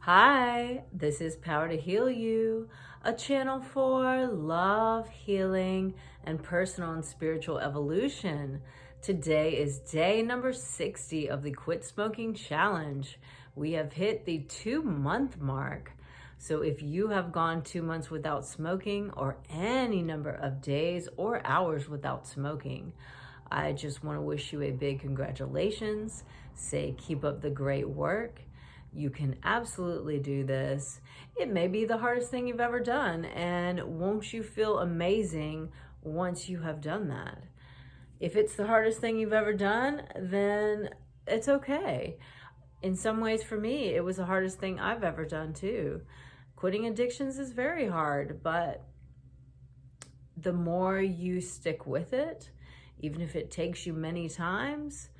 Hi, this is Power to Heal You, a channel for love, healing, and personal and spiritual evolution. Today is day number 60 of the Quit Smoking Challenge. We have hit the 2-month mark. So if you have gone 2 months without smoking or any number of days or hours without smoking, I just want to wish you a big congratulations. Say keep up the great work. You can absolutely do this. It may be the hardest thing you've ever done, and won't you feel amazing once you have done that? If it's the hardest thing you've ever done, then it's okay. In some ways, for me, it was the hardest thing I've ever done too. Quitting addictions is very hard, but the more you stick with it, even if it takes you many times,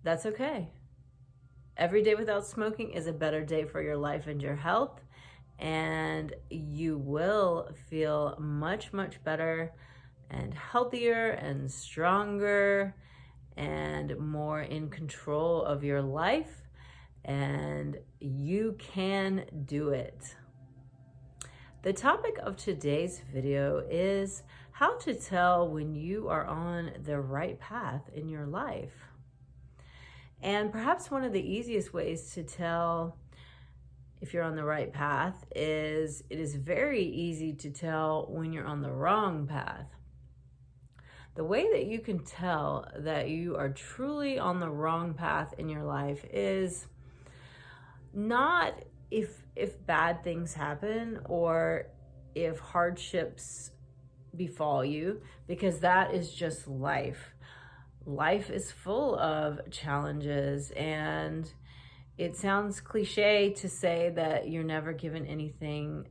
that's okay. Every day without smoking is a better day for your life and your health, and you will feel much, much better and healthier and stronger and more in control of your life, and you can do it. The topic of today's video is how to tell when you are on the right path in your life. And perhaps one of the easiest ways to tell if you're on the right path is it is very easy to tell when you're on the wrong path. The way that you can tell that you are truly on the wrong path in your life is not if bad things happen or if hardships befall you, because that is just life. Life is full of challenges, and it sounds cliche to say that you're never given anything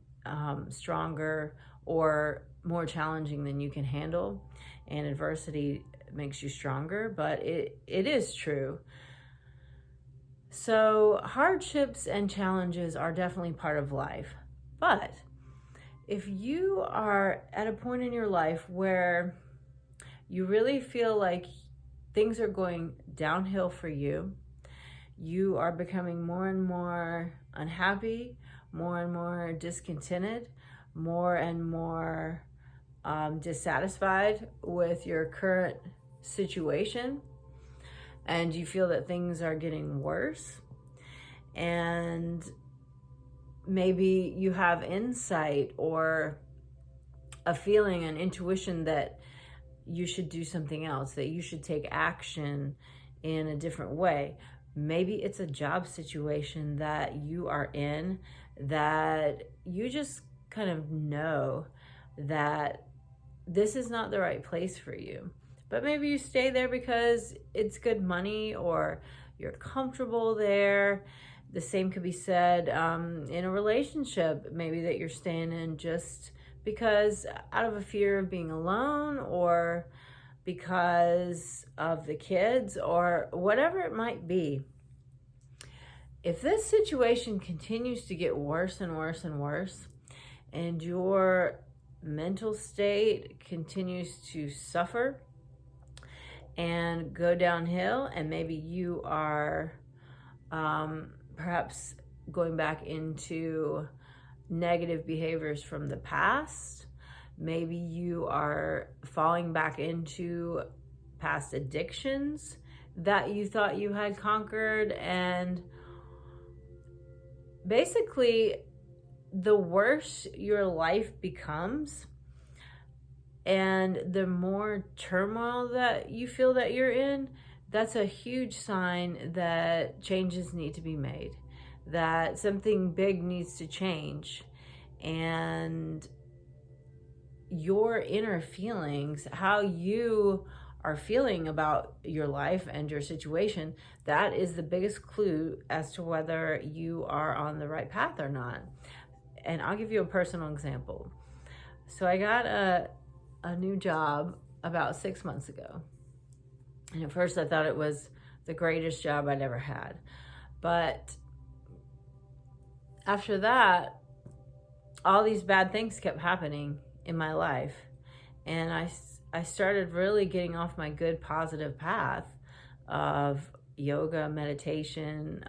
stronger or more challenging than you can handle, and adversity makes you stronger, but it is true. So hardships and challenges are definitely part of life. But if you are at a point in your life where you really feel like things are going downhill for you, you are becoming more and more unhappy, more and more discontented, more and more dissatisfied with your current situation, and you feel that things are getting worse, and maybe you have insight or a feeling, an intuition that you should do something else, that you should take action in a different way. Maybe it's a job situation that you are in that you just kind of know that this is not the right place for you. But maybe you stay there because it's good money or you're comfortable there. The same could be said in a relationship, maybe that you're staying in just because out of a fear of being alone or because of the kids or whatever it might be. If this situation continues to get worse and worse and worse, and your mental state continues to suffer and go downhill, and maybe you are perhaps going back into negative behaviors from the past, maybe you are falling back into past addictions that you thought you had conquered, and basically the worse your life becomes and the more turmoil that you feel that you're in, that's a huge sign that changes need to be made, that something big needs to change. And your inner feelings, how you are feeling about your life and your situation, that is the biggest clue as to whether you are on the right path or not. And I'll give you a personal example. So I got a new job about 6 months ago. And at first I thought it was the greatest job I'd ever had. But after that, all these bad things kept happening in my life. And I started really getting off my good, positive path of yoga, meditation,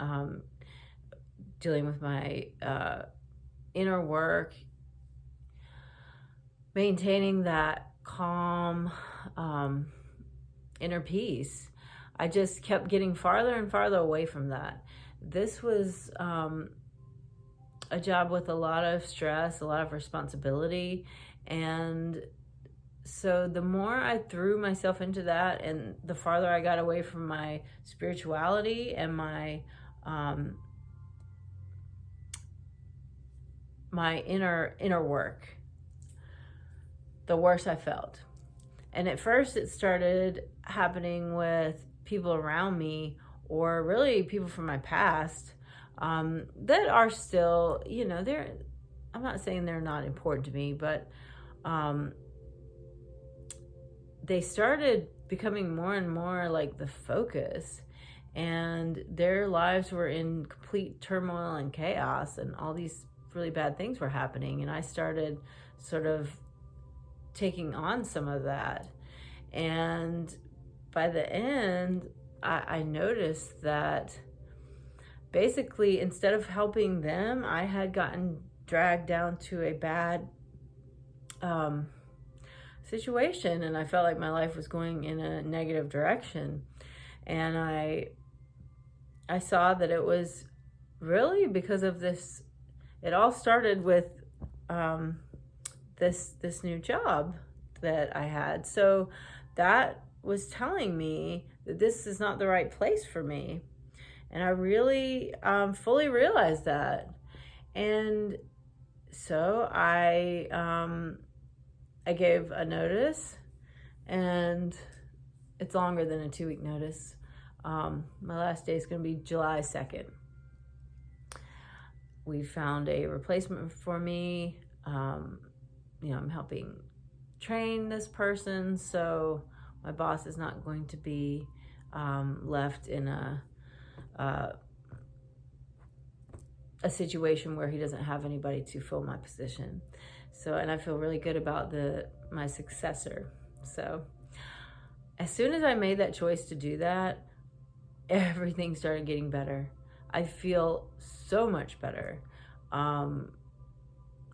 dealing with my inner work, maintaining that calm inner peace, I just kept getting farther and farther away from that. This was a job with a lot of stress, a lot of responsibility. And so the more I threw myself into that and the farther I got away from my spirituality and my inner work, the worse I felt. And at first it started happening with people around me, or really people from my past, that are still, I'm not saying they're not important to me, but they started becoming more and more like the focus, and their lives were in complete turmoil and chaos, and all these really bad things were happening. And I started sort of taking on some of that. And by the end, I noticed that basically, instead of helping them, I had gotten dragged down to a bad situation, and I felt like my life was going in a negative direction. And I saw that it was really because of this. It all started with this new job that I had. So that was telling me that this is not the right place for me. And I really fully realized that. And so I gave a notice, and it's longer than a 2-week notice. My last day is going to be July 2nd. We found a replacement for me. I'm helping train this person, so my boss is not going to be left in a situation where he doesn't have anybody to fill my position. So, and I feel really good about my successor. So as soon as I made that choice to do that, everything started getting better. I feel so much better.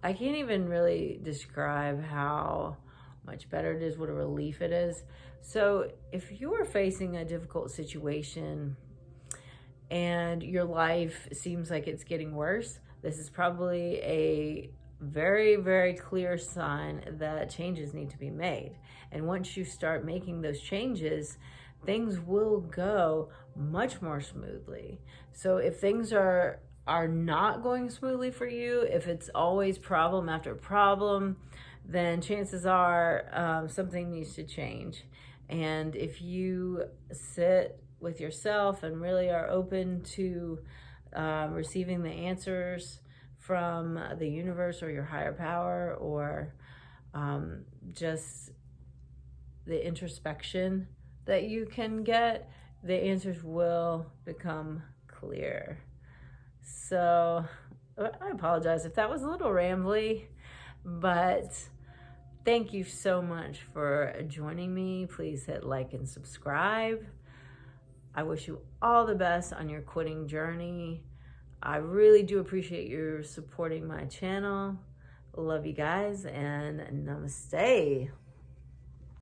I can't even really describe how much better it is, what a relief it is. So if you are facing a difficult situation and your life seems like it's getting worse, this is probably a very, very clear sign that changes need to be made. And once you start making those changes, things will go much more smoothly. So if things are not going smoothly for you, if it's always problem after problem, then chances are something needs to change. And if you sit with yourself and really are open to receiving the answers from the universe or your higher power, or just the introspection that you can get, the answers will become clear. So I apologize if that was a little rambly, but thank you so much for joining me. Please hit like and subscribe. I wish you all the best on your quitting journey. I really do appreciate your supporting my channel. Love you guys, and namaste.